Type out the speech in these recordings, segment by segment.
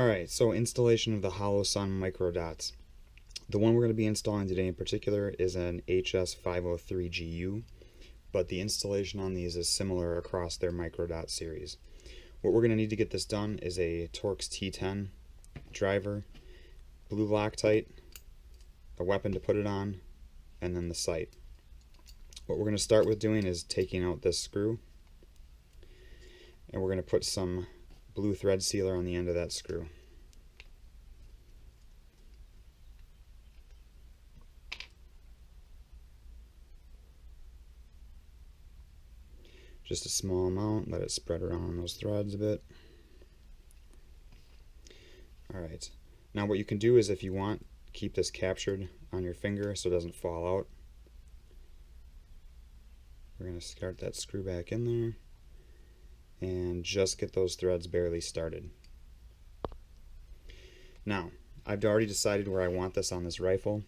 Alright, so installation of the Holosun Micro Dots. The one we're going to be installing today in particular is an HS503GU, but the installation on these is similar across their Micro Dot series. What we're going to need to get this done is a Torx T10 driver, blue Loctite, a weapon to put it on, and then the sight. What we're going to start with doing is taking out this screw, and we're going to put some blue thread sealer on the end of that screw. Just a small amount, let it spread around on those threads a bit. Alright, now what you can do is, if you want, keep this captured on your finger so it doesn't fall out. We're going to start that screw back in there and just get those threads barely started. Now, I've already decided where I want this on this rifle,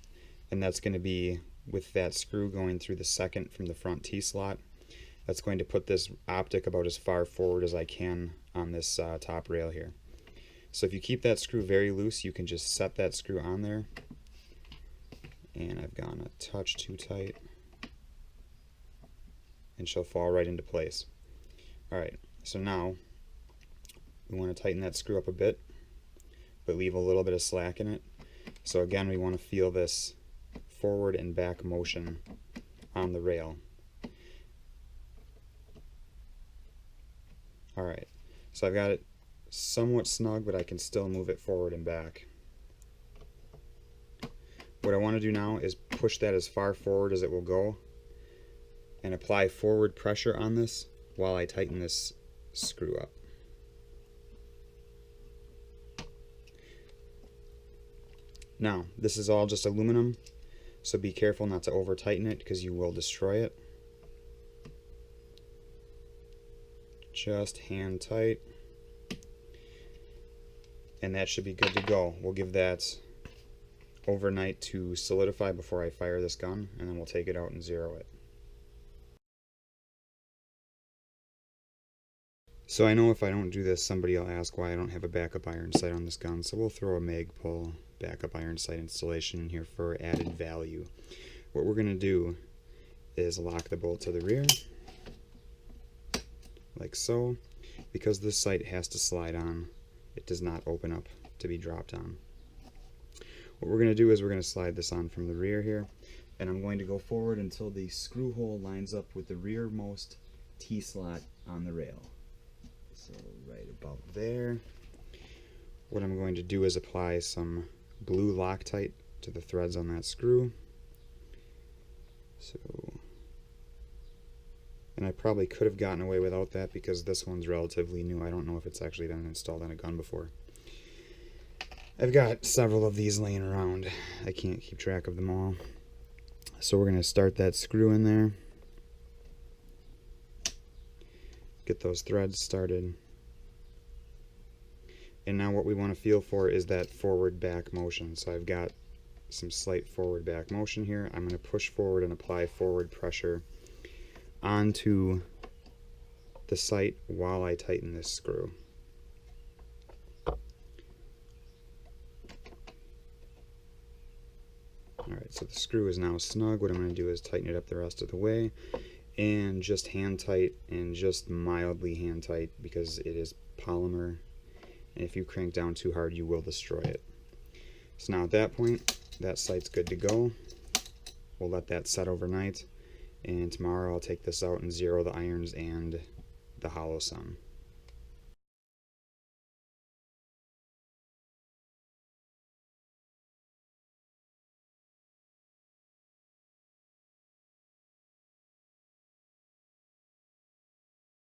and that's going to be with that screw going through the second from the front T-slot. That's going to put this optic about as far forward as I can on this top rail here. So if you keep that screw very loose, you can just set that screw on there. And I've gone a touch too tight, and she'll fall right into place. Alright, so now we want to tighten that screw up a bit, but leave a little bit of slack in it. So again, we want to feel this forward and back motion on the rail. Alright, so I've got it somewhat snug, but I can still move it forward and back. What I want to do now is push that as far forward as it will go and apply forward pressure on this while I tighten this screw up. Now, this is all just aluminum, so be careful not to over tighten it because you will destroy it. Just hand tight, and that should be good to go. We'll give that overnight to solidify before I fire this gun, and then we'll take it out and zero it. So I know if I don't do this, somebody will ask why I don't have a backup iron sight on this gun, so we'll throw a Magpul backup iron sight installation in here for added value. What we're going to do is lock the bolt to the rear, like so. Because this sight has to slide on, it does not open up to be dropped on. What we're going to do is we're going to slide this on from the rear here, and I'm going to go forward until the screw hole lines up with the rearmost T-slot on the rail. So right about there. What I'm going to do is apply some blue Loctite to the threads on that screw. And I probably could have gotten away without that because this one's relatively new. I don't know if it's actually been installed on a gun before. I've got several of these laying around. I can't keep track of them all. So we're going to start that screw in there. Get those threads started. And now what we want to feel for is that forward back motion. So I've got some slight forward back motion here. I'm going to push forward and apply forward pressure onto the sight while I tighten this screw. Alright, so the screw is now snug. What I'm going to do is tighten it up the rest of the way, and just hand tight, and just mildly hand tight, because it is polymer, and if you crank down too hard you will destroy it. So now at that point, that sight's good to go. We'll let that set overnight, and tomorrow I'll take this out and zero the irons and the Holosun.